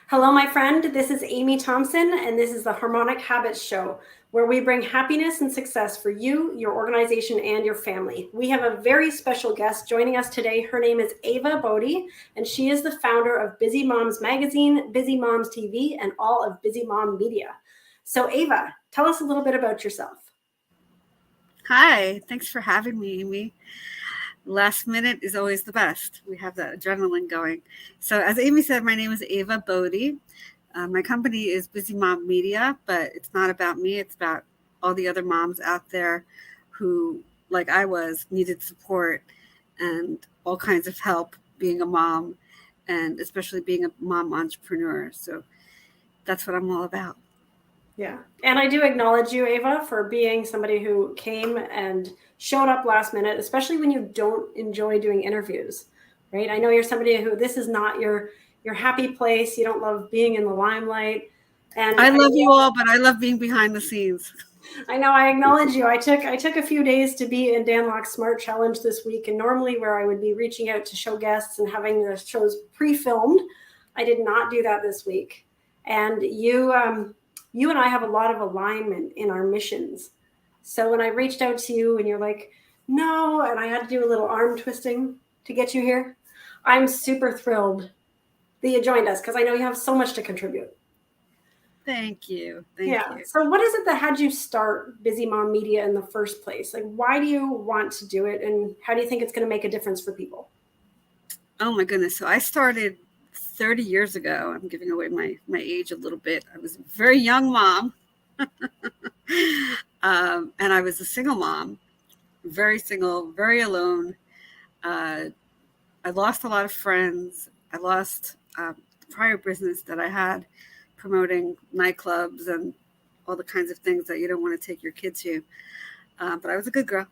Hello, my friend. This is Amy Thomson, and this is the Harmonic Habits show, where we bring happiness and success for you, your organization, and your family. We have a very special guest joining us today. Her name is Ava Boudi, and she is the founder of Busy Moms Magazine, Busy Moms TV, and all of Busy Mom Media. So, Ava, tell us a little bit about yourself. Hi, thanks for having me, Amy. Last minute is always the best. We have that adrenaline going. So as Amy said, my name is Ava Boudi. My company is Busy Mom Media, but it's not about me. It's about all the other moms out there who, like I was, needed support and all kinds of help being a mom, and especially being a mom entrepreneur. So that's what I'm all about. Yeah. And I do acknowledge you, Ava, for being somebody who came and showed up last minute, especially when you don't enjoy doing interviews, right? I know you're somebody who this is not your happy place. You don't love being in the limelight. And I love you all, but I love being behind the scenes. I know, I acknowledge you. I took a few days to be in Dan Locke's Smart Challenge this week, and normally where I would be reaching out to show guests and having the shows pre-filmed, I did not do that this week. And you and I have a lot of alignment in our missions. So when I reached out to you and you're like, no, and I had to do a little arm twisting to get you here, I'm super thrilled that you joined us because I know you have so much to contribute. Thank you. Thank you. So what is it that had you start Busy Mom Media in the first place? Like, why do you want to do it? And how do you think it's going to make a difference for people? Oh my goodness. So I started 30 years ago. I'm giving away my age a little bit. I was a very young mom. And I was a single mom, very single, very alone. I lost a lot of friends. I lost the prior business that I had promoting nightclubs and all the kinds of things that you don't want to take your kid to. But I was a good girl.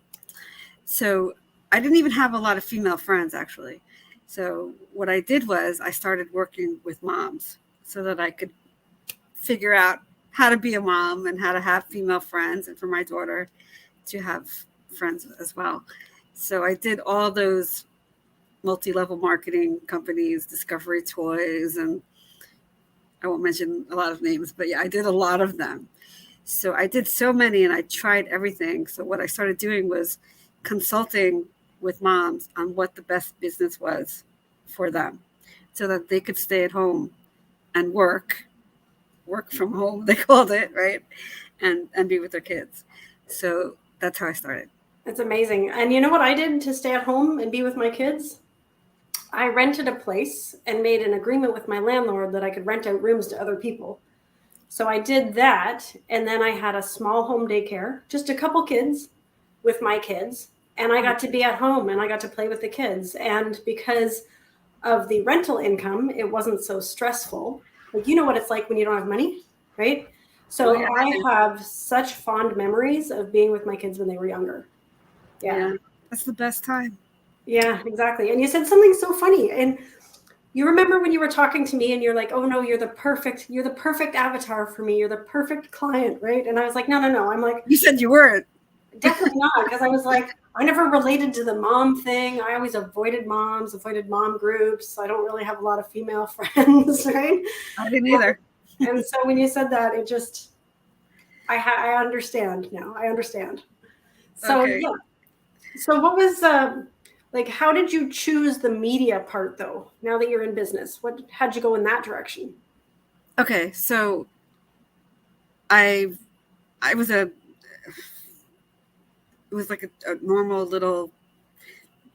So I didn't even have a lot of female friends, actually. So what I did was I started working with moms so that I could figure out how to be a mom and how to have female friends, and for my daughter to have friends as well. So I did all those multi-level marketing companies, Discovery Toys, and I won't mention a lot of names, but yeah, I did a lot of them. So I did so many and I tried everything. So what I started doing was consulting with moms on what the best business was for them so that they could stay at home and work from home, they called it, right? And be with their kids. So that's how I started. That's amazing. And you know what I did to stay at home and be with my kids? I rented a place and made an agreement with my landlord that I could rent out rooms to other people. So I did that. And then I had a small home daycare, just a couple kids with my kids. And I got to be at home and I got to play with the kids. And because of the rental income, it wasn't so stressful. Like, you know what it's like when you don't have money, right? So Oh, yeah. I have such fond memories of being with my kids when they were younger. Yeah. That's the best time. Yeah, exactly. And you said something so funny. And you remember when you were talking to me and you're like, oh no, you're the perfect avatar for me. You're the perfect client, right? And I was like, no. I'm like, you said you weren't. Definitely not. Because I was like, I never related to the mom thing. I always avoided moms, avoided mom groups. I don't really have a lot of female friends, right? I didn't either. And so when you said that, it just, I understand now. I understand. So Okay. yeah. So what was, like, how did you choose the media part though? Now that you're in business, how'd you go in that direction? Okay. So I was it was like a normal little,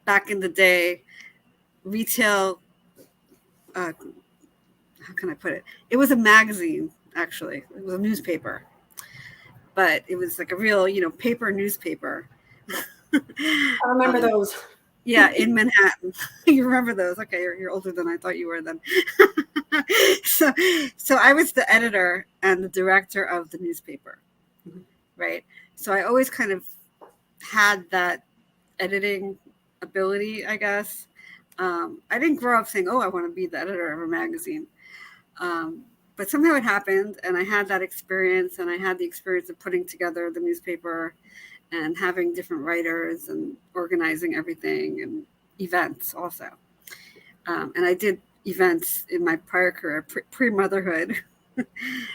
back in the day, retail, how can I put it? It was a magazine, actually. It was a newspaper, but it was like a real, paper newspaper. I remember those. Yeah, in Manhattan. You remember those? Okay, you're older than I thought you were then. So I was the editor and the director of the newspaper, right? So I always kind of had that editing ability, I guess. I didn't grow up saying, oh, I want to be the editor of a magazine. But somehow it happened, and I had that experience, and I had the experience of putting together the newspaper and having different writers and organizing everything and events also. And I did events in my prior career, pre-motherhood,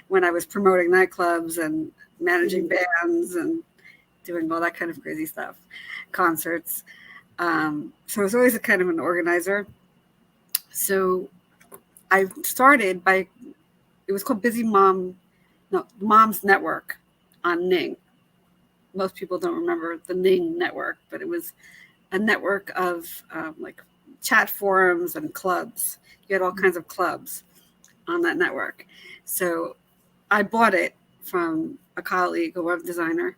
when I was promoting nightclubs and managing bands and doing all that kind of crazy stuff, concerts. So I was always a kind of an organizer. So I started by, it was called Mom's Network on Ning. Most people don't remember the Ning network, but it was a network of like chat forums and clubs. You had all kinds of clubs on that network. So I bought it from a colleague, a web designer,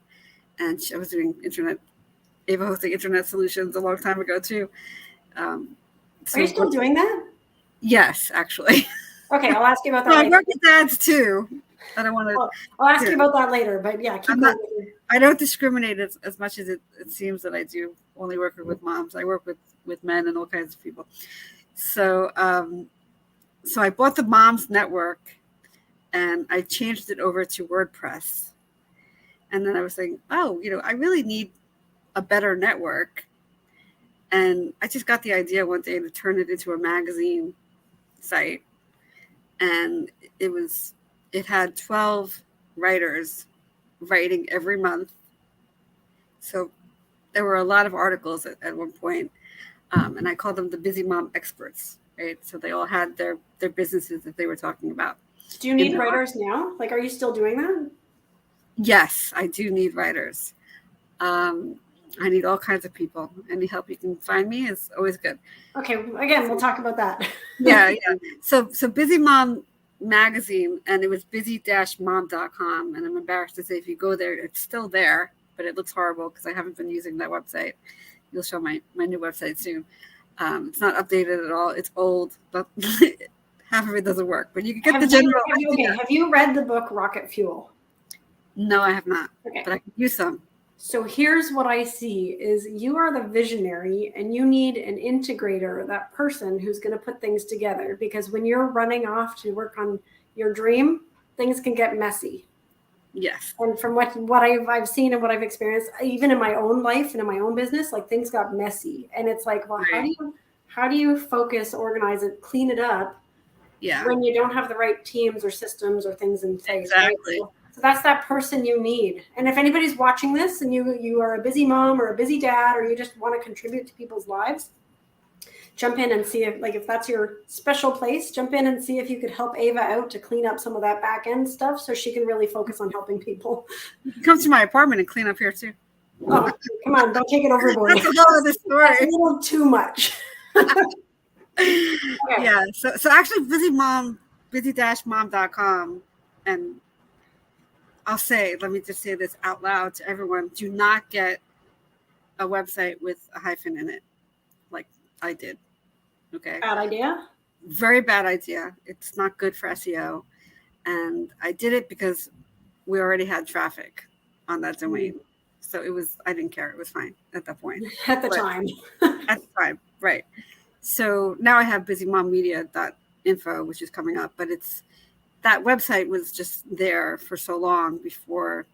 and I was doing Ava hosting internet solutions a long time ago too. Are you still doing that? Yes, actually. Okay, I'll ask you about that I later. work with dads too. I don't want to. I'll ask you about that later, but yeah, keep going. I don't discriminate as much as it seems that I do. Only working with moms. I work with men and all kinds of people. So so I bought the Moms Network and I changed it over to WordPress. And then I was saying, oh, I really need a better network. And I just got the idea one day to turn it into a magazine site. And it had 12 writers writing every month. So there were a lot of articles at one point. And I called them the Busy Mom Experts, right? So they all had their businesses that they were talking about. Do you need writers now? Like, are you still doing that? Yes, I do need writers. I need all kinds of people. Any help you can find me is always good. Okay, again, we'll talk about that. Yeah. So Busy Mom magazine, and it was busy-mom.com. And I'm embarrassed to say, if you go there, it's still there, but it looks horrible because I haven't been using that website. You'll show my new website soon. It's not updated at all. It's old, but half of it doesn't work. But you can get the general idea. Have you read the book Rocket Fuel? No, I have not. Okay. But I could use some. So here's what I see is you are the visionary and you need an integrator, that person who's going to put things together, because when you're running off to work on your dream, things can get messy. Yes. And from what I've seen and what I've experienced, even in my own life and in my own business, like things got messy. And it's like, well, right. how do you focus, organize it, clean it up when you don't have the right teams or systems or things in place? Exactly. Right? So that's that person you need. And if anybody's watching this and you are a busy mom or a busy dad, or you just want to contribute to people's lives, jump in and see if that's your special place, jump in and see if you could help Ava out to clean up some of that back end stuff so she can really focus on helping people. Come to my apartment and clean up here too. Oh, come on, don't take it overboard. That's a whole other story. That's a little too much. Okay. Yeah. So actually busy-mom.com, and let me just say this out loud to everyone. Do not get a website with a hyphen in it like I did. Okay. Bad idea? Very bad idea. It's not good for SEO. And I did it because we already had traffic on that domain. So I didn't care. It was fine at that point. At the time. At the time, right. So now I have busymommedia.info, which is coming up, but that website was just there for so long before,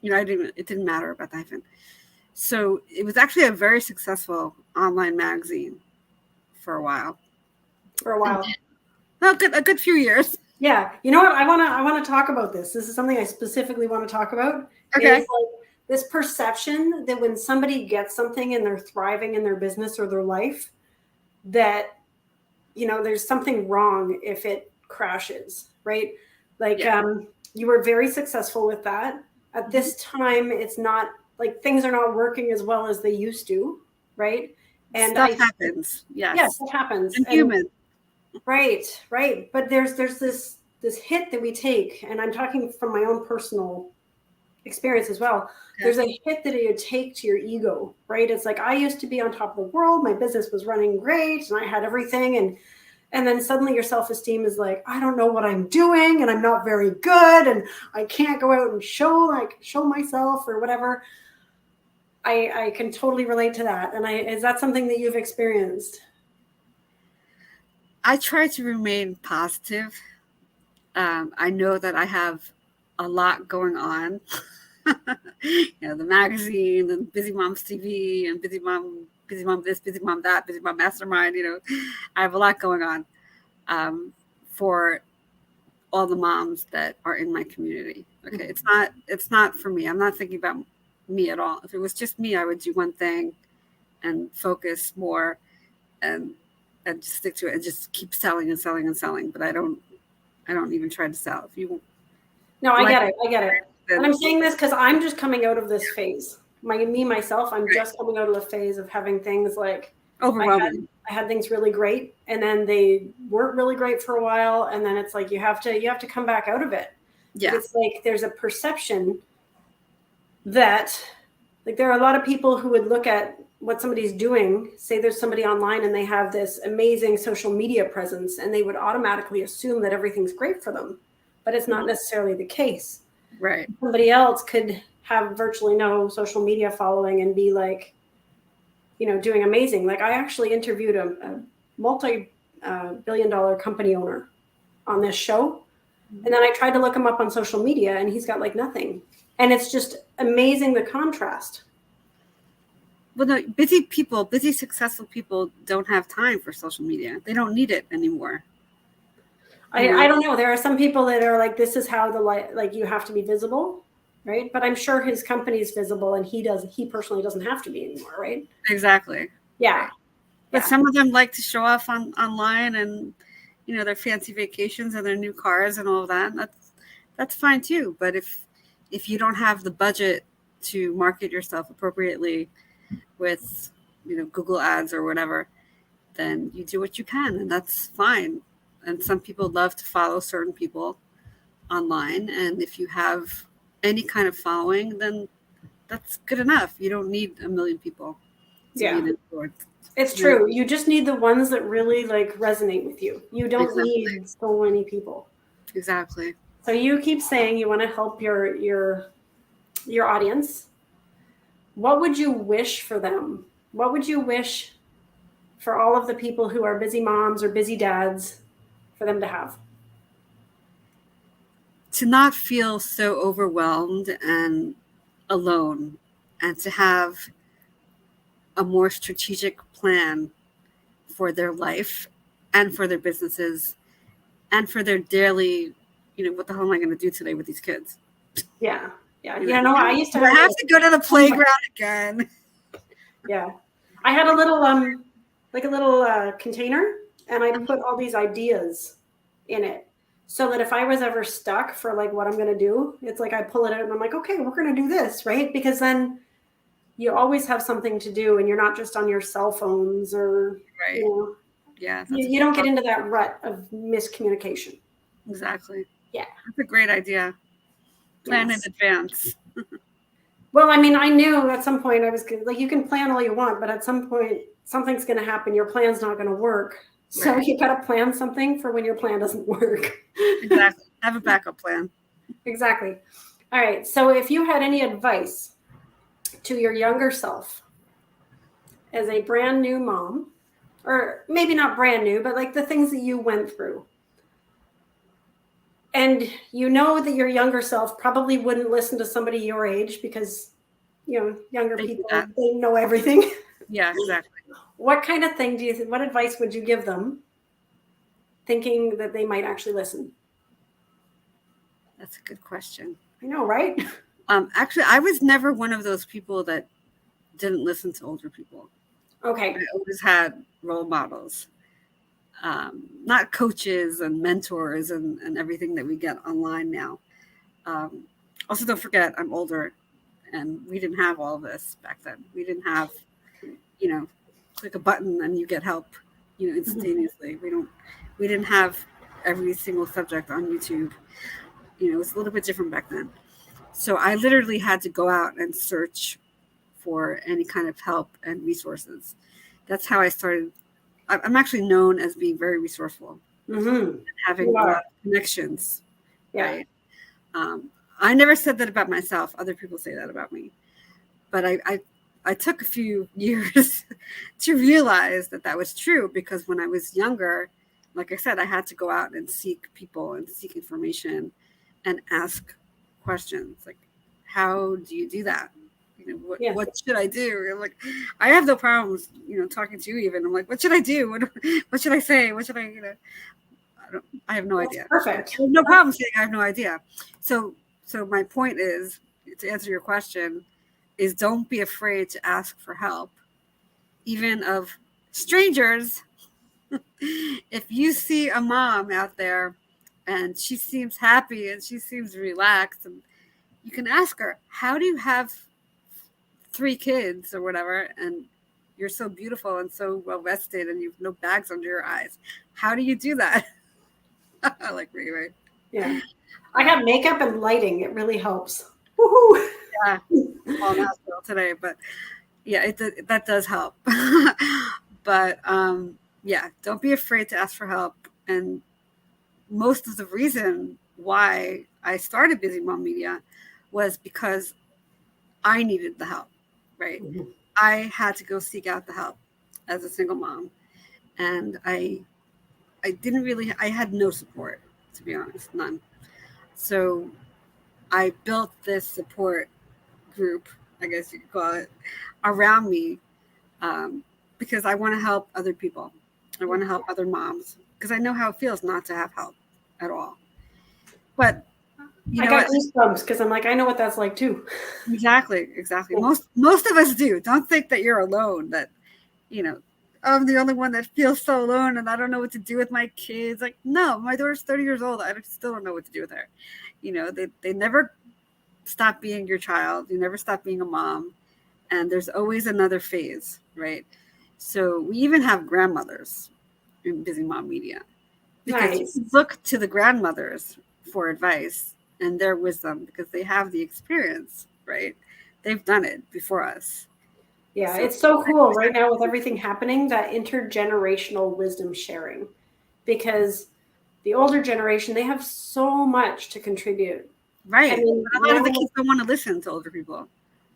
it didn't matter about the hyphen. So it was actually a very successful online magazine for a while. A good few years. Yeah. You know what? I want to talk about this. This is something I specifically want to talk about. Okay. It's like this perception that when somebody gets something and they're thriving in their business or their life, that, there's something wrong if it crashes, right? Like, you were very successful with that. At this time, it's not like things are not working as well as they used to, right? And stuff happens. Yes, it happens. And human. Right. But there's this hit that we take, and I'm talking from my own personal experience as well. Okay. There's a hit that you take to your ego, right? It's like, I used to be on top of the world. My business was running great and I had everything. And then suddenly your self-esteem is like, I don't know what I'm doing and I'm not very good and I can't go out and show myself or whatever. I can totally relate to that. And is that something that you've experienced? I try to remain positive. I know that I have a lot going on. The magazine and Busy Moms TV and Busy Mom this, Busy Mom that, Busy Mom Mastermind. I have a lot going on. for all the moms that are in my community. Okay. It's not for me. I'm not thinking about me at all. If it was just me, I would do one thing and focus more and just stick to it and just keep selling and selling and selling. But I don't even try to sell. If you No, I get it. And I'm saying this because I'm just coming out of this phase. Myself, I'm just coming out of the phase of having things like overwhelming. I had things really great, and then they weren't really great for a while, and then it's like you have to come back out of it. Yeah. It's like there's a perception that like there are a lot of people who would look at what somebody's doing, say there's somebody online and they have this amazing social media presence, and they would automatically assume that everything's great for them, but it's not necessarily the case. Right. Somebody else could have virtually no social media following and be like, doing amazing. Like I actually interviewed a multi-billion-dollar company owner on this show. And then I tried to look him up on social media and he's got like nothing. And it's just amazing the contrast. Well, no, busy, successful people don't have time for social media. They don't need it anymore. I don't know. There are some people that are like, this is how you have to be visible. Right. But I'm sure his company is visible and he personally doesn't have to be anymore. Right. Exactly. Yeah. But some of them like to show off online and, their fancy vacations and their new cars and all of that. That's fine too. But if you don't have the budget to market yourself appropriately with, Google ads or whatever, then you do what you can and that's fine. And some people love to follow certain people online. And if you have any kind of following, then that's good enough. You don't need a million people to be an influencer. It's true. You just need the ones that really like resonate with you. You don't need so many people. Exactly. So you keep saying you want to help your audience. What would you wish for them? What would you wish for all of the people who are busy moms or busy dads for them to have? To not feel so overwhelmed and alone, and to have a more strategic plan for their life and for their businesses and for their daily, what the hell am I going to do today with these kids? Yeah. Yeah. I used to have to go to the playground again. Yeah. I had a little, container and I put all these ideas in it. So that if I was ever stuck for like what I'm going to do, it's like I pull it out and I'm like, okay, we're going to do this, right? Because then you always have something to do and you're not just on your cell phones or, Yeah. You don't get into that rut of miscommunication. Exactly. Yeah. That's a great idea. Plan in advance. Well, I mean, I knew at some point I was like, you can plan all you want, but at some point something's going to happen. Your plan's not going to work. So you got to plan something for when your plan doesn't work. Exactly. Have a backup plan. Exactly. All right. So if you had any advice to your younger self as a brand new mom, or maybe not brand new, but like the things that you went through, and that your younger self probably wouldn't listen to somebody your age because, younger people, they know everything. Yeah, exactly. What kind of thing what advice would you give them thinking that they might actually listen? That's a good question. I know, right? Actually, I was never one of those people that didn't listen to older people. Okay. I always had role models, not coaches and mentors and everything that we get online now. Also, don't forget, I'm older and we didn't have all this back then. We didn't have, click a button and you get help, instantaneously. We didn't have every single subject on YouTube. It was a little bit different back then. So I literally had to go out and search for any kind of help and resources. That's how I started. I'm actually known as being very resourceful, and having a lot of connections. Yeah. Right? I never said that about myself. Other people say that about me. But I took a few years to realize that was true, because when I was younger, like I said, I had to go out and seek people and seek information and ask questions like, how do you do that? What should I do? I'm like, I have no problems, talking to you even. I'm like, what should I do? What should I say? What should I, I have no That's idea. perfect. No problem saying I have no idea. So my point is, to answer your question, is don't be afraid to ask for help, even of strangers. If you see a mom out there and she seems happy and she seems relaxed, and you can ask her, how do you have 3 kids or whatever, and you're so beautiful and so well rested and you've no bags under your eyes? How do you do that? Like me, right? Yeah. I got makeup and lighting. It really helps. Woohoo! Yeah. All natural today, but yeah, that does help. But yeah, don't be afraid to ask for help. And most of the reason why I started Busy Mom Media was because I needed the help, right? Mhm. I had to go seek out the help as a single mom. And I had no support, to be honest, none. So I built this support group, I guess you could call it, around me, because I want to help other people. I want to help other moms because I know how it feels not to have help at all. But I got goosebumps because I'm like, I know what that's like too. Exactly. Yeah. Most of us do. Don't think that you're alone. That I'm the only one that feels so alone and I don't know what to do with my kids. Like, no, my daughter's 30 years old. I still don't know what to do with her. They never stop being your child. You never stop being a mom. And there's always another phase, right? So we even have grandmothers in Busy Mom Media because Nice. you look to the grandmothers for advice and their wisdom because they have the experience, right? They've done it before us. Yeah, So it's so cool right now with everything happening, that intergenerational wisdom sharing, because the older generation, they have so much to contribute. right. I mean, But a lot of the kids don't want to listen to older people.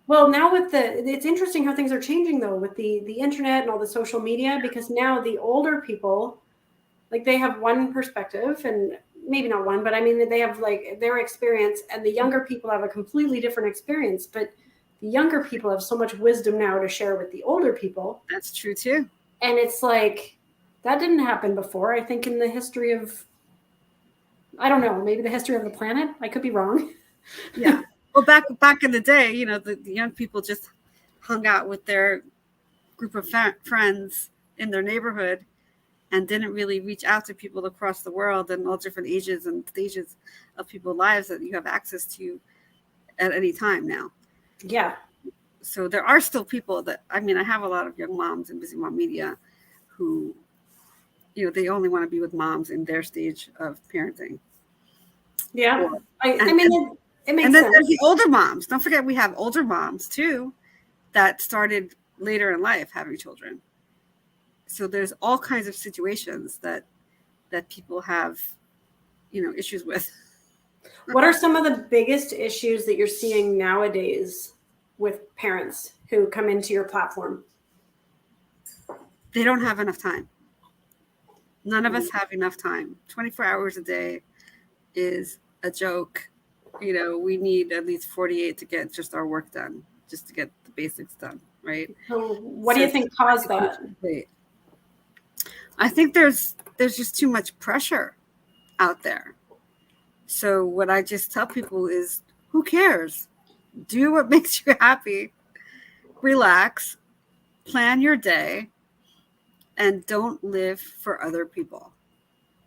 well, now it's interesting how things are changing though with the internet and all the social media, because now the older people, like, they have one perspective, and maybe not one, but I mean they have like their experience, and the younger people have a completely different experience. But the younger people have so much wisdom now to share with the older people. That's true too. And it's like, that didn't happen before, I think, in the history of, I don't know, maybe the history of the planet. I could be wrong. Yeah. Well, back in the day, the young people just hung out with their group of friends in their neighborhood and didn't really reach out to people across the world and all different ages and stages of people's lives that you have access to at any time now. Yeah. So there are still people that, I have a lot of young moms in Busy Mom Media who, they only want to be with moms in their stage of parenting. Yeah. It makes and then sense. there's the older moms. Don't forget, we have older moms too that started later in life having children. So there's all kinds of situations that people have, issues with. What are some of the biggest issues that you're seeing nowadays with parents who come into your platform? They don't have enough time. None of us have enough time. 24 hours a day is a joke. We need at least 48 to get just our work done, just to get the basics done, right? So what do you think caused that? I think there's just too much pressure out there. So what I just tell people is, who cares? Do what makes you happy. Relax, plan your day, and don't live for other people.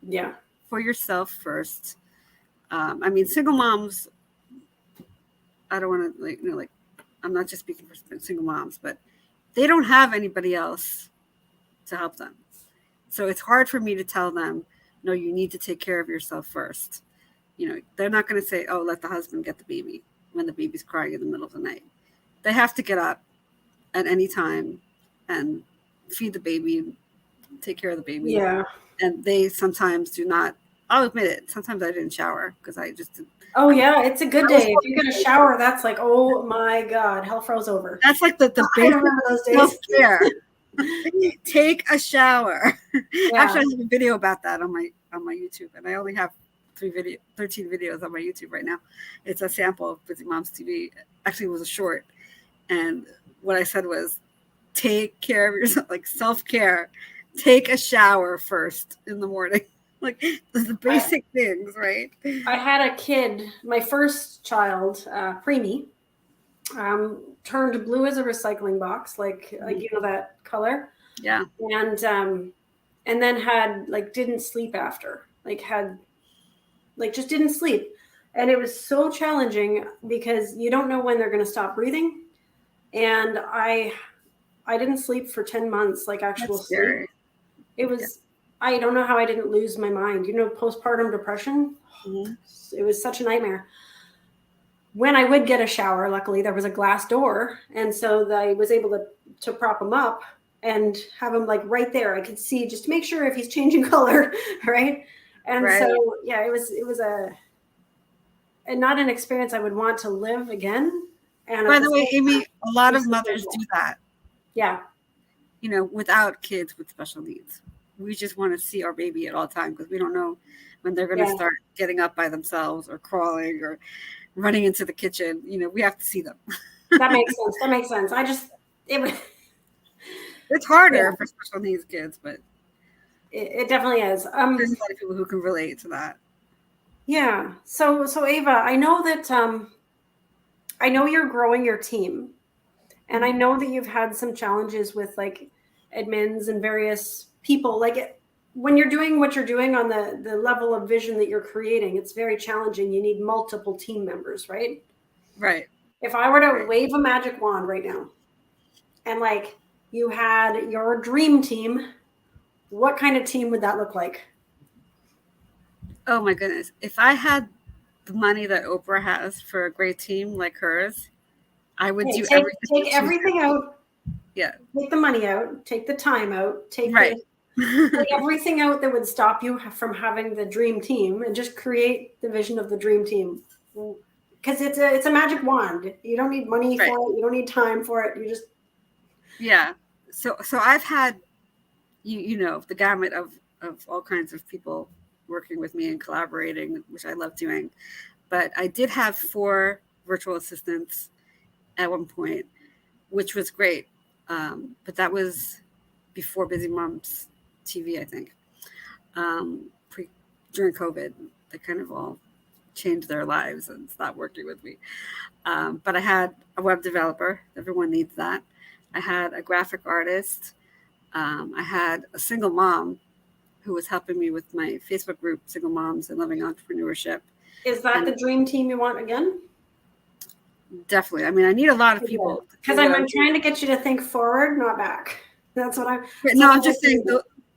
Yeah. For yourself first. Single moms, I don't want to I'm not just speaking for single moms, but they don't have anybody else to help them. So it's hard for me to tell them, no, you need to take care of yourself first. They're not going to say, oh, let the husband get the baby when the baby's crying in the middle of the night. They have to get up at any time and feed the baby, take care of the baby. Yeah. And they sometimes do not. I'll admit it. Sometimes I didn't shower because I just didn't. Oh yeah, it's a good day. If you get a shower, that's like, oh my God, hell froze over. That's like the I remember those days. self-care. Take a shower. Yeah. Actually, I have a video about that on my YouTube, and I only have 13 videos on my YouTube right now. It's a sample of Busy Moms TV. Actually, it was a short, and what I said was, take care of yourself, like self-care. Take a shower first in the morning. Like the basic things, right? I had a kid, my first child, preemie, turned blue as a recycling box, like that color. Yeah. And then had didn't sleep after, just didn't sleep. And it was so challenging because you don't know when they're going to stop breathing. And I didn't sleep for 10 months, actual sleep. It was, I don't know how I didn't lose my mind. Postpartum depression. Mm-hmm. It was such a nightmare. When I would get a shower, luckily there was a glass door. And so I was able to prop him up and have him right there. I could see, just to make sure if he's changing color. Right. And so, yeah, it was and not an experience I would want to live again. And by the way, Amy, a lot of mothers do that. Yeah. Without kids with special needs. We just want to see our baby at all times because we don't know when they're going to start getting up by themselves or crawling or running into the kitchen. We have to see them. That makes sense. It's harder for special needs kids, but it definitely is. There's a lot of people who can relate to that. Yeah. So Ava, I know that I know you're growing your team, and I know that you've had some challenges with admins and various people. When you're doing what you're doing on the level of vision that you're creating, it's very challenging. You need multiple team members, right? Right. If I were to wave a magic wand right now and you had your dream team, what kind of team would that look like? Oh my goodness. If I had the money that Oprah has for a great team like hers, I would do everything. Take everything out. Yeah. Take the money out. Take the time out. Take everything out that would stop you from having the dream team, and just create the vision of the dream team. Because it's a magic wand. You don't need money for it. You don't need time for it. You just So I've had the gamut of all kinds of people working with me and collaborating, which I love doing. But I did have 4 virtual assistants at one point, which was great. But that was before Busy Moms TV, I think. During COVID, they kind of all changed their lives and stopped working with me. But I had a web developer. Everyone needs that. I had a graphic artist. I had a single mom who was helping me with my Facebook group, Single Moms and Loving Entrepreneurship. Is that the dream team you want again? Definitely. I mean, I need a lot of people. Because I'm trying to get you to think forward, not back. That's what I'm... No, I'm just saying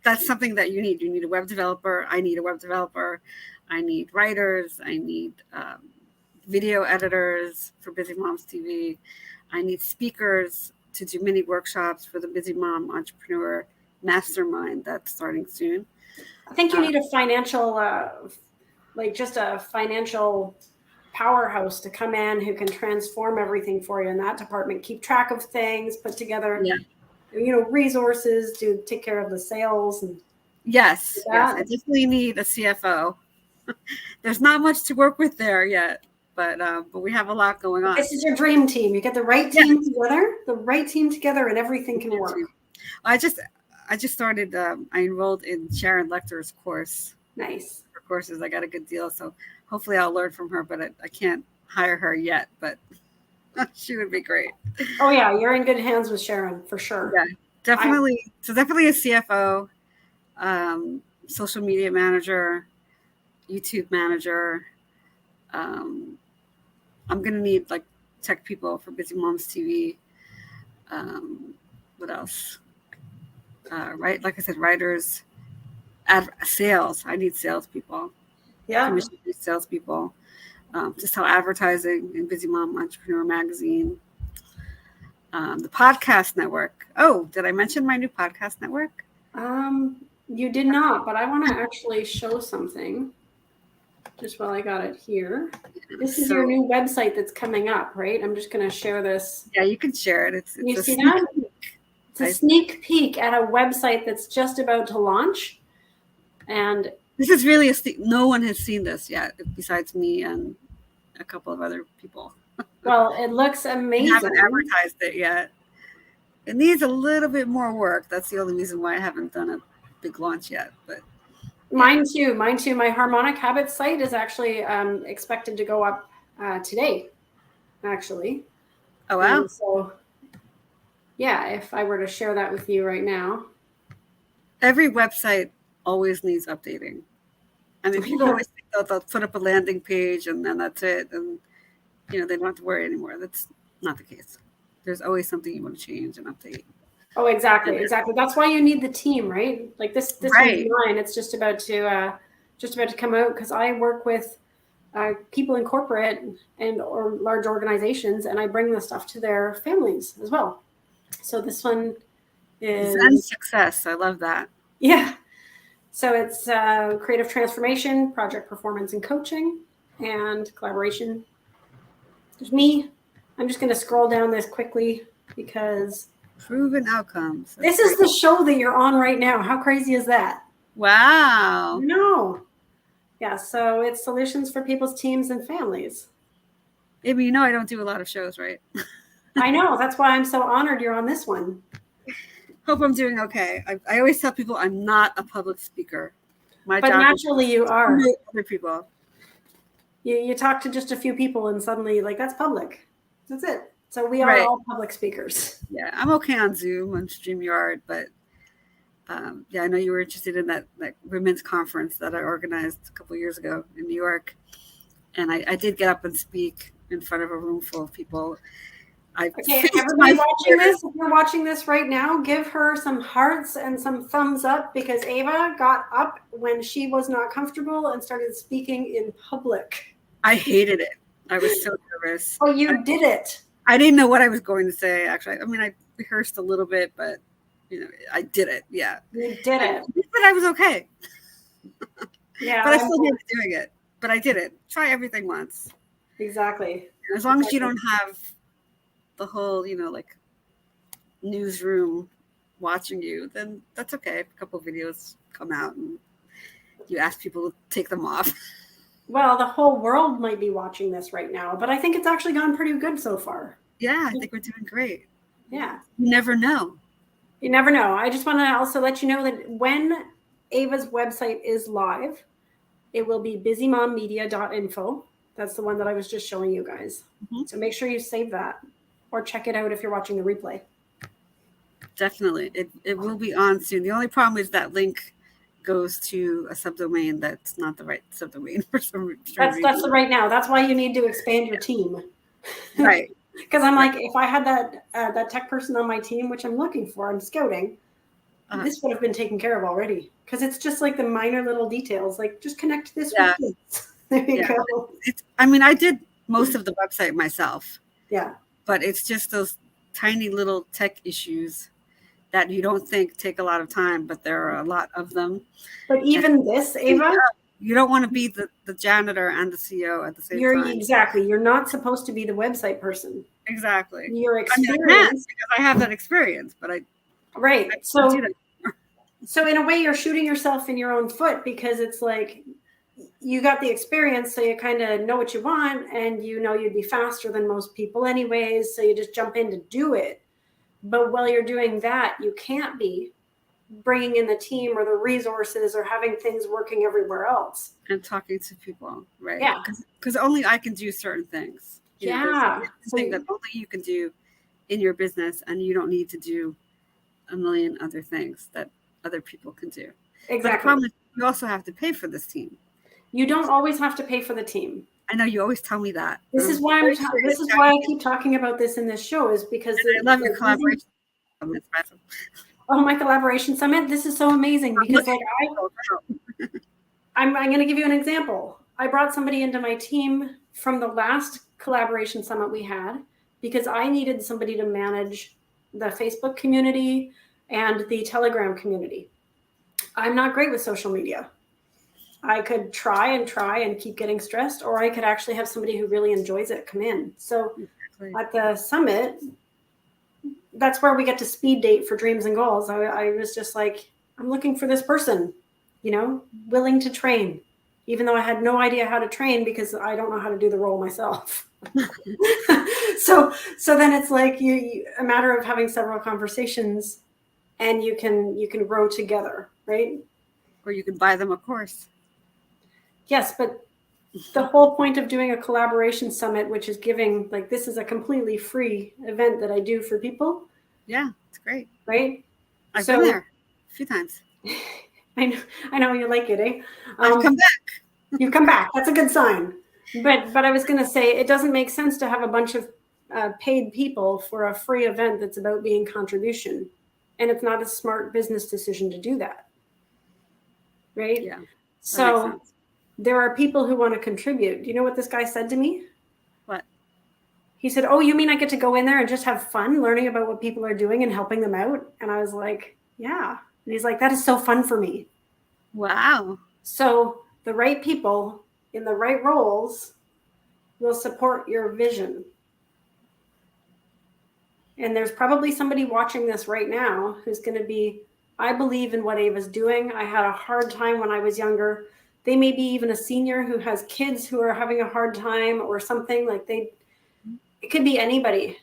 that's something that you need. You need a web developer. I need a web developer. I need writers. I need video editors for Busy Moms TV. I need speakers to do mini workshops for the Busy Mom Entrepreneur Mastermind that's starting soon. I think you need a financial, just a financial powerhouse to come in who can transform everything for you in that department, keep track of things, put together, resources to take care of the sales. And yes, I definitely need a CFO. There's not much to work with there yet, but we have a lot going on. This is your dream team. You get the right team together, and everything can work. I just started. I enrolled in Sharon Lecter's course. Nice. For courses, I got a good deal, so hopefully I'll learn from her. But I can't hire her yet. But she would be great. Oh yeah, you're in good hands with Sharon for sure. Yeah, definitely. Definitely a CFO, social media manager, YouTube manager. I'm gonna need tech people for Busy Moms TV. What else? Like I said, writers, sales. I need salespeople. Yeah, commission-based salespeople. To sell advertising in Busy Mom Entrepreneur Magazine. The podcast network. Oh, did I mention my new podcast network? You did not, but I want to actually show something. Just while I got it here. This is your new website that's coming up, right? I'm just going to share this. Yeah, you can share it. It's you see that? It's a sneak peek at a website that's just about to launch. And this is really no one has seen this yet besides me and a couple of other people. Well, it looks amazing. I haven't advertised it yet. It needs a little bit more work. That's the only reason why I haven't done a big launch yet. But Mine too. My Harmonic Habits site is actually expected to go up today, actually. Oh, wow. And so, yeah, if I were to share that with you right now. Every website always needs updating. I mean, people always think they'll put up a landing page and then that's it. And, they don't have to worry anymore. That's not the case. There's always something you want to change and update. Oh, exactly. That's why you need the team, right? Like this Right. one's mine. It's just about to come out because I work with people in corporate or large organizations, and I bring the stuff to their families as well. So this one is Zen success. I love that. Yeah. So it's creative transformation, project performance and coaching, and collaboration. There's me. I'm just going to scroll down this quickly because Proven outcomes. This is the show that you're on right now. How crazy is that? Wow. No. Yeah, so it's solutions for people's teams and families. Maybe I don't do a lot of shows, right? I know. That's why I'm so honored you're on this one. Hope I'm doing okay. I always tell people I'm not a public speaker. But naturally you are. Other people. You talk to just a few people and suddenly, that's public. That's it. So we are all public speakers. Yeah, I'm okay on Zoom, on StreamYard, but I know you were interested in that women's conference that I organized a couple of years ago in New York. And I did get up and speak in front of a room full of people. Okay, everybody watching this, if you're watching this right now, give her some hearts and some thumbs up because Ava got up when she was not comfortable and started speaking in public. I hated it. I was so nervous. Oh, you did it. I didn't know what I was going to say, actually. I mean, I rehearsed a little bit, but, I did it. Yeah. You did it. But I was okay. Yeah. But I still hated doing it. But I did it. Try everything once. Exactly. As long as you don't have the whole, newsroom watching you, then that's okay. A couple of videos come out and you ask people to take them off. Well, the whole world might be watching this right now, but I think it's actually gone pretty good so far. Yeah, I think we're doing great. Yeah. You never know. You never know. I just want to also let you know that when Ava's website is live, it will be busymommedia.info. That's the one that I was just showing you guys. Mm-hmm. So make sure you save that or check it out if you're watching the replay. Definitely. It will be on soon. The only problem is that link goes to a subdomain that's not the right subdomain for some reason. That's the right now. That's why you need to expand your team. Right. Because I'm like, if I had that tech person on my team, which I'm looking for, I'm scouting, this would have been taken care of already. Because it's just like the minor little details, like just connect this with this. There you go. I did most of the website myself. Yeah. But it's just those tiny little tech issues that you don't think take a lot of time, but there are a lot of them. But even this, Ava, you don't want to be the janitor and the CEO at the same time. Exactly. You're not supposed to be the website person. Exactly. Your experience. Because I have that experience, but right. So in a way, you're shooting yourself in your own foot because it's like you got the experience, so you kind of know what you want, and you'd be faster than most people anyways, so you just jump in to do it. But while you're doing that, you can't be bringing in the team or the resources or having things working everywhere else. And talking to people, right? Yeah. Because only I can do certain things. Yeah. Something that only you can do in your business, and you don't need to do a million other things that other people can do. Exactly. But the problem is you also have to pay for this team. You don't always have to pay for the team. I know you always tell me that. This is why I keep talking about this in this show, is because I love your collaboration. Oh, my collaboration summit. This is so amazing because I'm going to give you an example. I brought somebody into my team from the last collaboration summit we had because I needed somebody to manage the Facebook community and the Telegram community. I'm not great with social media. I could try and keep getting stressed, or I could actually have somebody who really enjoys it come in. So at the summit, that's where we get to speed date for dreams and goals. I was just like, I'm looking for this person, willing to train, even though I had no idea how to train because I don't know how to do the role myself. So then it's like a matter of having several conversations, and you can grow together, right? or you can buy them a course. Yes, but the whole point of doing a collaboration summit, which is giving, like, this is a completely free event that I do for people. Yeah, it's great. Right? I've been there a few times. I know you like it, eh? I've come back. You come back. That's a good sign. But I was going to say, it doesn't make sense to have a bunch of paid people for a free event that's about being contribution. And it's not a smart business decision to do that. Right? Yeah. So there are people who want to contribute. Do you know what this guy said to me? What? He said, "Oh, you mean I get to go in there and just have fun learning about what people are doing and helping them out?" And I was like, yeah. And he's like, that is so fun for me. Wow. So the right people in the right roles will support your vision. And there's probably somebody watching this right now who's going to be, I believe in what Ava's doing. I had a hard time when I was younger. They may be even a senior who has kids who are having a hard time or something. Like it could be anybody.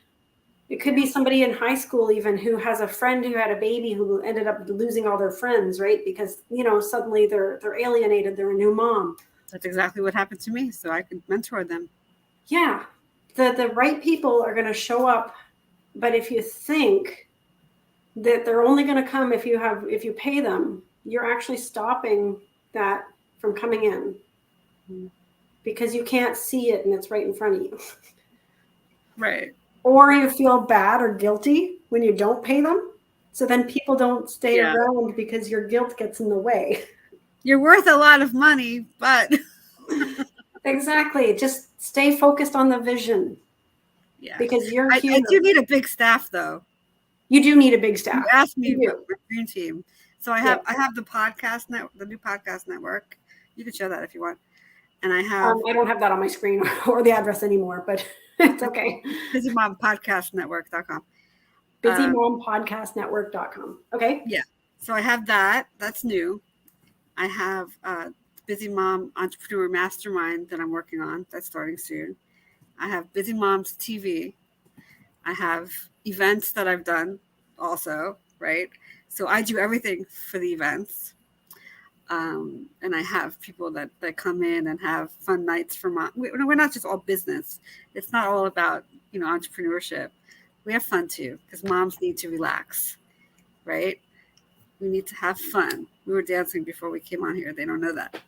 It could be somebody in high school even who has a friend who had a baby who ended up losing all their friends, right? Because, suddenly they're alienated. They're a new mom. That's exactly what happened to me. So I could mentor them. Yeah. The right people are going to show up. But if you think that they're only going to come if you pay them, you're actually stopping that from coming in because you can't see it and it's right in front of you. Right. Or you feel bad or guilty when you don't pay them. So then people don't stay around because your guilt gets in the way. You're worth a lot of money, but exactly. Just stay focused on the vision. Yeah. Because you're here. I do need a big staff though. You do need a big staff. You asked me about my dream team. So I have the podcast the new podcast network. You can show that if you want. And I have I don't have that on my screen or the address anymore, but it's okay. BusyMomPodcastNetwork.com. BusyMomPodcastNetwork.com. Okay. Yeah. So I have that. That's new. I have Busy Mom Entrepreneur Mastermind that I'm working on. That's starting soon. I have Busy Moms TV. I have events that I've done also, right? So I do everything for the events. And I have people that come in and have fun nights for mom. We're not just all business. It's not all about, entrepreneurship. We have fun too, because moms need to relax, right? We need to have fun. We were dancing before we came on here. They don't know that.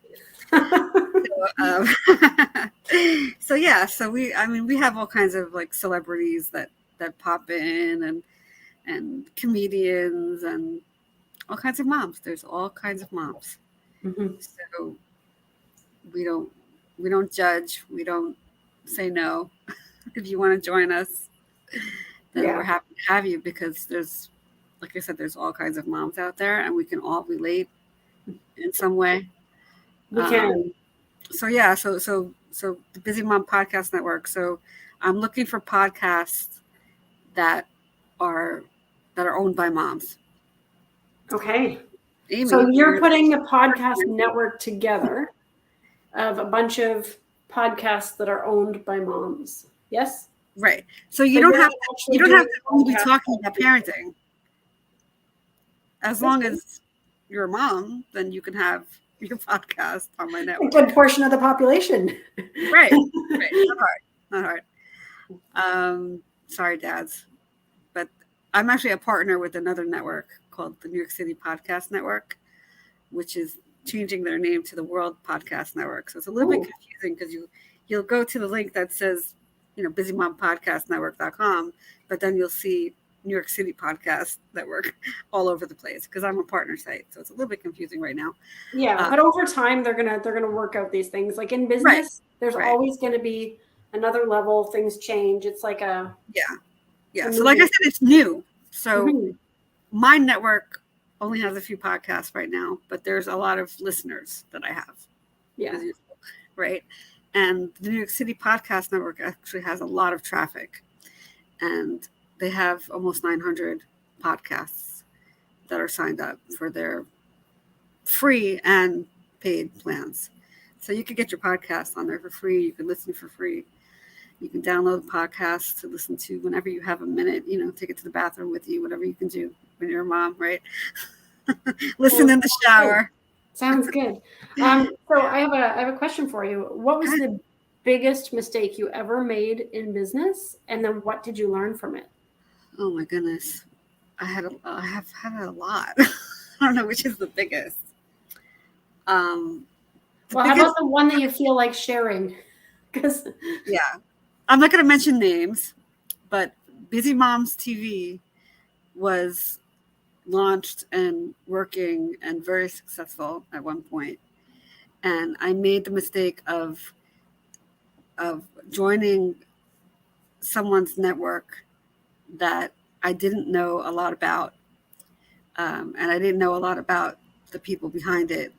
So we have all kinds of like celebrities that pop in and comedians and all kinds of moms. There's all kinds of moms. Mm-hmm. So we don't judge. We don't say no. If you want to join us, then we're happy to have you, because there's, like I said, there's all kinds of moms out there and we can all relate in some way. We can. So the Busy Mom Podcast Network. So I'm looking for podcasts that are owned by moms. Okay. Amy, so you're putting a podcast network together of a bunch of podcasts that are owned by moms. Yes? Right. So you don't have to only be talking about parenting. As long as you're a mom, then you can have your podcast on my network. A good portion of the population. Right. Not hard. Sorry, dads. But I'm actually a partner with another network called the New York City Podcast Network, which is changing their name to the World Podcast Network. So it's a little bit confusing because you'll go to the link that says, BusyMomPodcastNetwork.com, but then you'll see New York City Podcast Network all over the place because I'm a partner site. So it's a little bit confusing right now. Yeah, but over time they're gonna work out these things. Like in business, there's always going to be another level. Things change. It's like a So like I said, it's new. So my network only has a few podcasts right now, but there's a lot of listeners that I have. Yeah. Right. And the New York City Podcast Network actually has a lot of traffic, and they have almost 900 podcasts that are signed up for their free and paid plans. So you can get your podcast on there for free. You can listen for free. You can download the podcast to listen to whenever you have a minute, take it to the bathroom with you, whatever you can do when you're a mom, right? Listen in the shower. Sounds good. So I have a question for you. What was the biggest mistake you ever made in business, and then what did you learn from it? Oh my goodness. I have had a lot. I don't know which is the biggest. Um, the Well, how about biggest, the one that you feel like sharing? Because yeah. I'm not going to mention names, but Busy Moms TV was launched and working and very successful at one point. And I made the mistake of joining someone's network that I didn't know a lot about, and I didn't know a lot about the people behind it.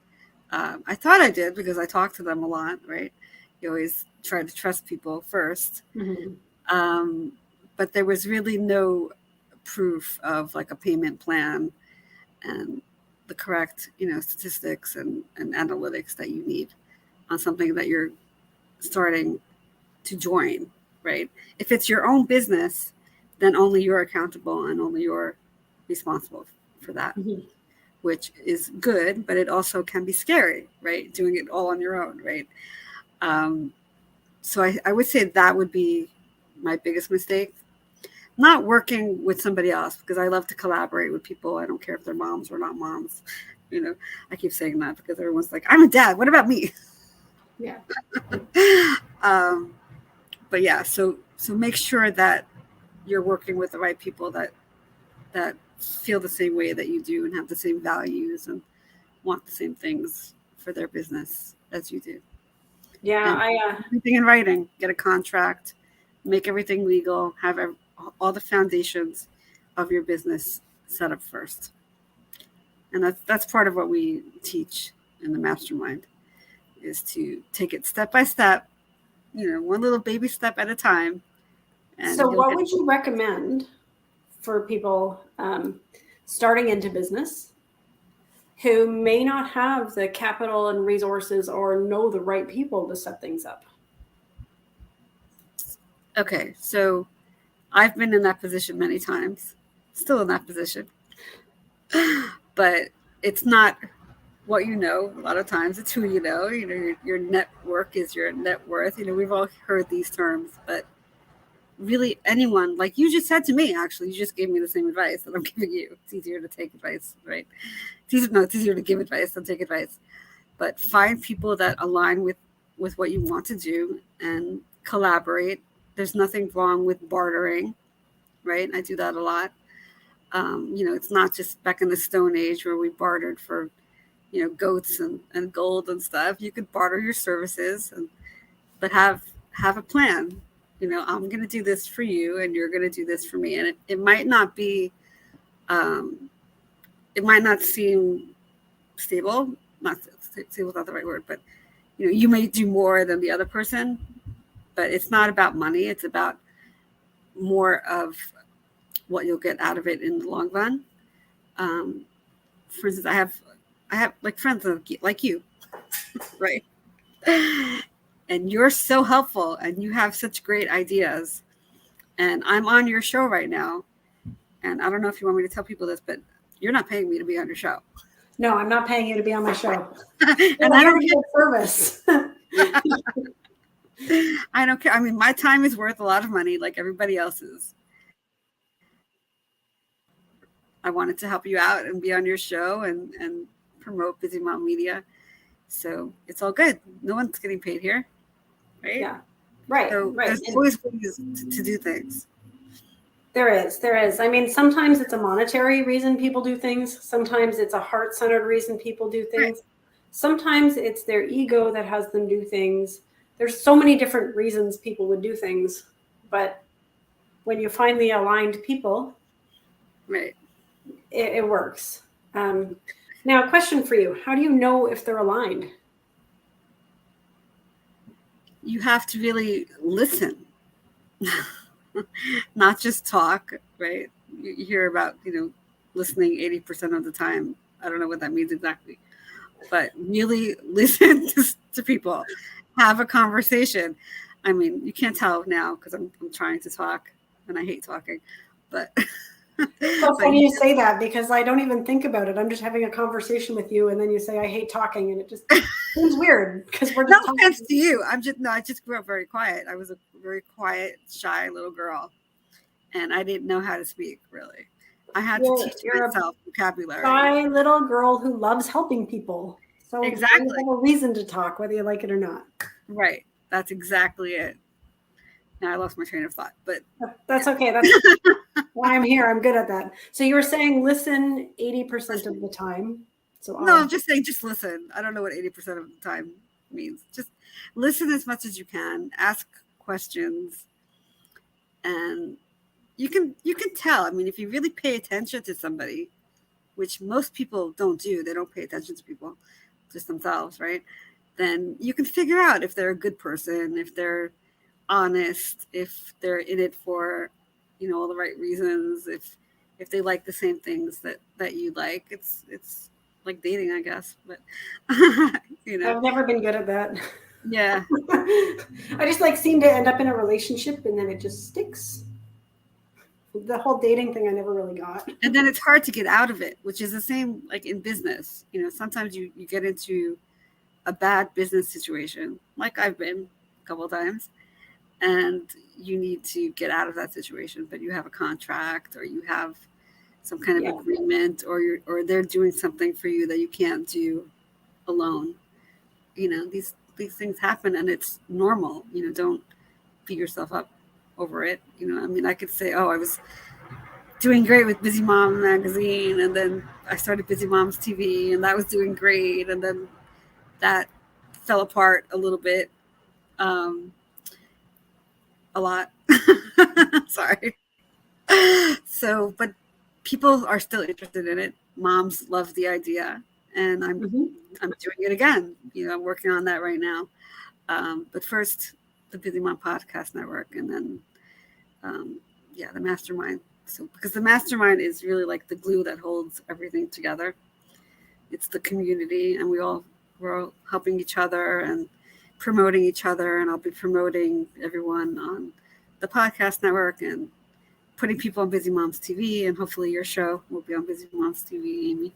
I thought I did because I talked to them a lot, right? You always try to trust people first. Mhm. Um, but there was really no proof of like a payment plan and the correct, statistics and analytics that you need on something that you're starting to join, right? If it's your own business, then only you're accountable and only you're responsible for that, Mhm. which is good, but it also can be scary, right? Doing it all on your own, right? Um, so I would say that would be my biggest mistake. Not working with somebody else because I love to collaborate with people. I don't care if they're moms or not moms. I keep saying that because everyone's like, I'm a dad. What about me? Yeah. um, but yeah, so make sure that you're working with the right people that feel the same way that you do and have the same values and want the same things for their business as you do. Yeah. And everything in writing, get a contract, make everything legal, have all the foundations of your business set up first. And that's part of what we teach in the mastermind is to take it step by step, one little baby step at a time, So, and you'll what get. would you recommend for people starting into business who may not have the capital and resources or know the right people to set things up? Okay, so I've been in that position many times, still in that position, but it's not what you know. A lot of times, it's who you know. Your network is your net worth. We've all heard these terms, but really, anyone like you just said to me, actually, you just gave me the same advice that I'm giving you. It's easier to take advice, right? It's easier to give advice than take advice. But find people that align with what you want to do and collaborate. There's nothing wrong with bartering, right? I do that a lot. It's not just back in the Stone Age where we bartered for, goats and gold and stuff. You could barter your services, but have a plan. I'm going to do this for you, and you're going to do this for me. And it might not be, it might not seem stable. Not stable is not the right word, but you may do more than the other person. But it's not about money. It's about more of what you'll get out of it in the long run. Um, for instance, I have like friends like you, right? And you're so helpful, and you have such great ideas. And I'm on your show right now, and I don't know if you want me to tell people this, but you're not paying me to be on your show. No, I'm not paying you to be on my show. And I don't get service. I don't care. I mean, my time is worth a lot of money, like everybody else's. I wanted to help you out and be on your show and promote Busy Mom Media. So it's all good. No one's getting paid here, right? Yeah, right, So right. there's always ways to do things. There is. I mean, sometimes it's a monetary reason people do things. Sometimes it's a heart-centered reason people do things. Right. Sometimes it's their ego that has them do things. There's so many different reasons people would do things, but when you find the aligned people, Right. it works. Now, a question for you. How do you know if they're aligned? You have to really listen, not just talk, right? You hear about, listening 80% of the time. I don't know what that means exactly, but really listen to people, have a conversation. I mean, you can't tell now because I'm trying to talk and I hate talking, but It's so funny you say that because I don't even think about it. I'm just having a conversation with you, and then you say I hate talking, and it just seems weird because we're just No talking. offense to you. I just grew up very quiet. I was a very quiet, shy little girl, and I didn't know how to speak really. I had to teach You're a myself vocabulary. shy little girl who loves helping people. So you Exactly. have a reason to talk, whether you like it or not. Right. That's exactly it. Now I lost my train of thought, but That's okay. That's why I'm here. I'm good at that. So you were saying listen 80% of the time. So no, I'm just saying, just listen. I don't know what 80% of the time means. Just listen as much as you can. Ask questions, and you can tell. I mean, if you really pay attention to somebody, which most people don't do, they don't pay attention to people, just themselves, right? Then you can figure out if they're a good person, if they're honest, if they're in it for, all the right reasons, if they like the same things that you like. It's like dating, I guess, but I've never been good at that. Yeah. I just seem to end up in a relationship and then it just sticks. The whole dating thing I never really got. And then it's hard to get out of it, which is the same like in business. Sometimes you get into a bad business situation, like I've been a couple of times, and you need to get out of that situation, but you have a contract or you have some kind of agreement, or they're doing something for you that you can't do alone. These things happen, and it's normal. Don't beat yourself up over it. I mean, I could say, oh, I was doing great with Busy Mom magazine, and then I started Busy Moms TV, and that was doing great, and then that fell apart a little bit, a lot. Sorry. So, but people are still interested in it. Moms love the idea, and I'm doing it again. I'm working on that right now. But first, the Busy Mom Podcast Network, and then the mastermind. So, because the mastermind is really like the glue that holds everything together. It's the community, and we're all helping each other and promoting each other. And I'll be promoting everyone on the podcast network and putting people on Busy Moms TV, and hopefully your show will be on Busy Moms TV, Amy.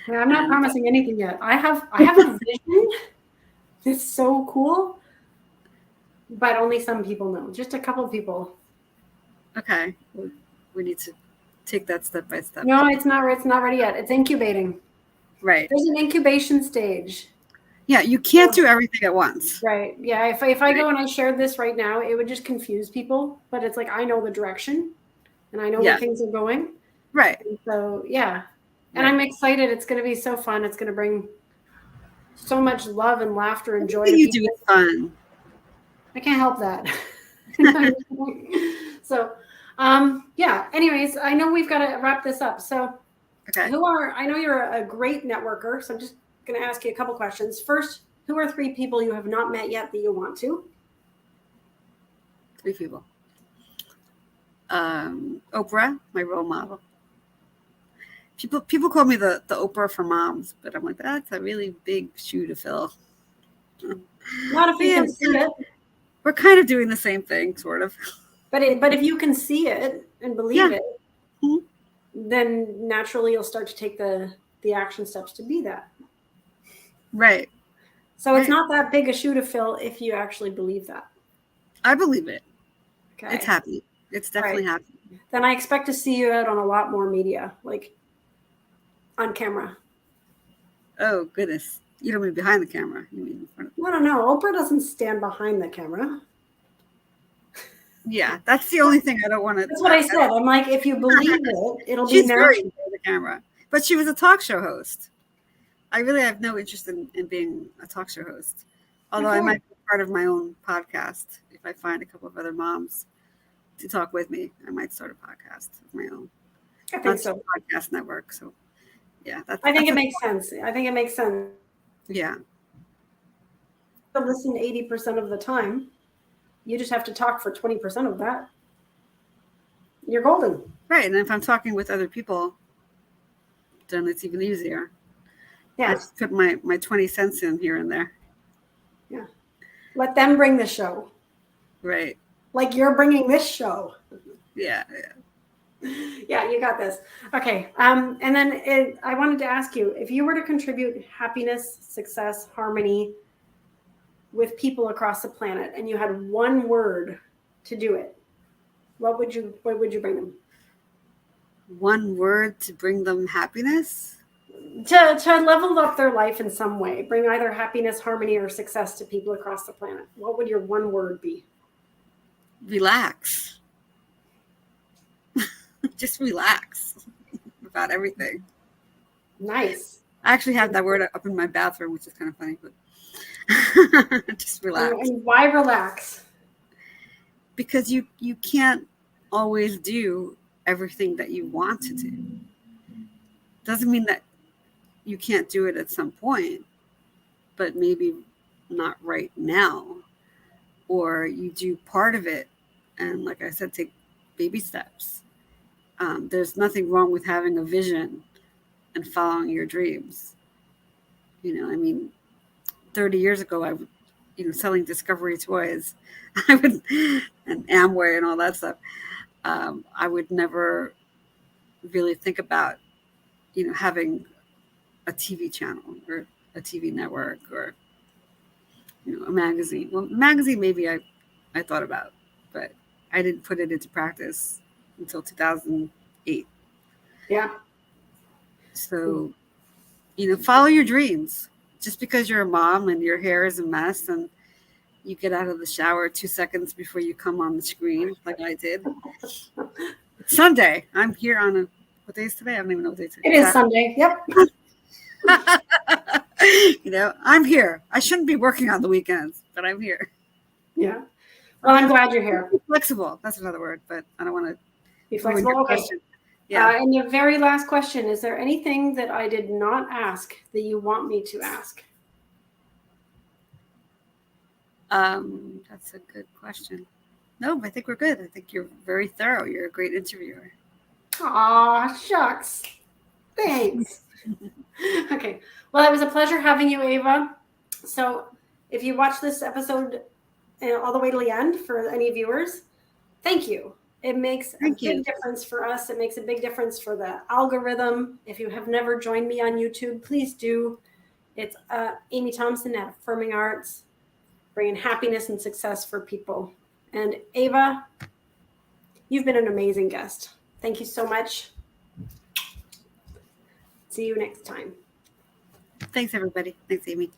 Yeah, I'm not promising anything yet. I have a vision. It's so cool, but only some people know. Just a couple of people. Okay, we need to take that step by step. No, it's not ready yet. It's incubating. Right. There's an incubation stage. Yeah, you can't do everything at once. Right. Yeah. If I go and I shared this right now, it would just confuse people. But it's like I know the direction, and I know where things are going. Right. And so and I'm excited. It's going to be so fun. It's going to bring so much love and laughter and joy. You do it fun. I can't help that. So, anyways, I know we've got to wrap this up. So I know you're a great networker. So I'm just going to ask you a couple questions. First, who are 3 people you have not met yet that you want to? 3 people. Oprah, my role model. People call me the Oprah for moms, but I'm like, that's a really big shoe to fill. Not if you can see it. We're kind of doing the same thing, sort of. But if you can see it and believe it, then naturally you'll start to take the action steps to be that. Right. So it's not that big a shoe to fill if you actually believe that. I believe it. Okay. It's happening. It's definitely happening. Then I expect to see you out on a lot more media, like on camera. Oh, goodness. You don't mean behind the camera. You mean in front of the camera. No. Oprah doesn't stand behind the camera. Yeah, that's the only thing I don't want to. That's what I said. I'm like, if you believe it, it'll be She's very behind the camera. But she was a talk show host. I really have no interest in being a talk show host. Although I might be part of my own podcast. If I find a couple of other moms to talk with me, I might start a podcast of my own. I think so. Podcast network. So, yeah. I think it makes sense. Yeah. To listen 80% of the time. You just have to talk for 20% of that. You're golden. Right. And if I'm talking with other people, then it's even easier. Yeah. I just put my 20 cents in here and there. Yeah. Let them bring the show. Right. Like you're bringing this show. Yeah. Yeah, you got this. Okay. And then I wanted to ask you, if you were to contribute happiness, success, harmony with people across the planet, and you had one word to do it, what would you bring them? One word to bring them happiness? To level up their life in some way, bring either happiness, harmony, or success to people across the planet. What would your one word be? Relax. Just relax about everything. Nice. I actually have that word up in my bathroom, which is kind of funny, but just relax. And why relax? Because you can't always do everything that you want to do. Doesn't mean that you can't do it at some point, but maybe not right now. Or you do part of it, and like I said, take baby steps. There's nothing wrong with having a vision and following your dreams. You know, I mean, 30 years ago, I would, selling Discovery toys, I would, and Amway and all that stuff. I would never really think about, having a TV channel or a TV network or, a magazine. Well, magazine maybe I thought about, but I didn't put it into practice until 2008. Yeah. So, follow your dreams. Just because you're a mom and your hair is a mess and you get out of the shower 2 seconds before you come on the screen, like I did. It's Sunday. I'm here on what day is today? I don't even know what day today is. It is Sunday. Yep. I'm here. I shouldn't be working on the weekends, but I'm here. Yeah. Well, I'm glad you're here. Flexible. That's another word, but I don't want to be flexible. Okay. Yeah. And the very last question, is there anything that I did not ask that you want me to ask? That's a good question. No, I think we're good. I think you're very thorough. You're a great interviewer. Aw, shucks. Thanks. Okay. Well, it was a pleasure having you, Ava. So if you watch this episode all the way to the end, for any viewers, thank you. It makes a big difference for us. It makes a big difference for the algorithm. If you have never joined me on YouTube, please do. It's Amy Thomson at Affirming Arts, bringing happiness and success for people. And Ava, you've been an amazing guest. Thank you so much. See you next time. Thanks, everybody. Thanks, Amy.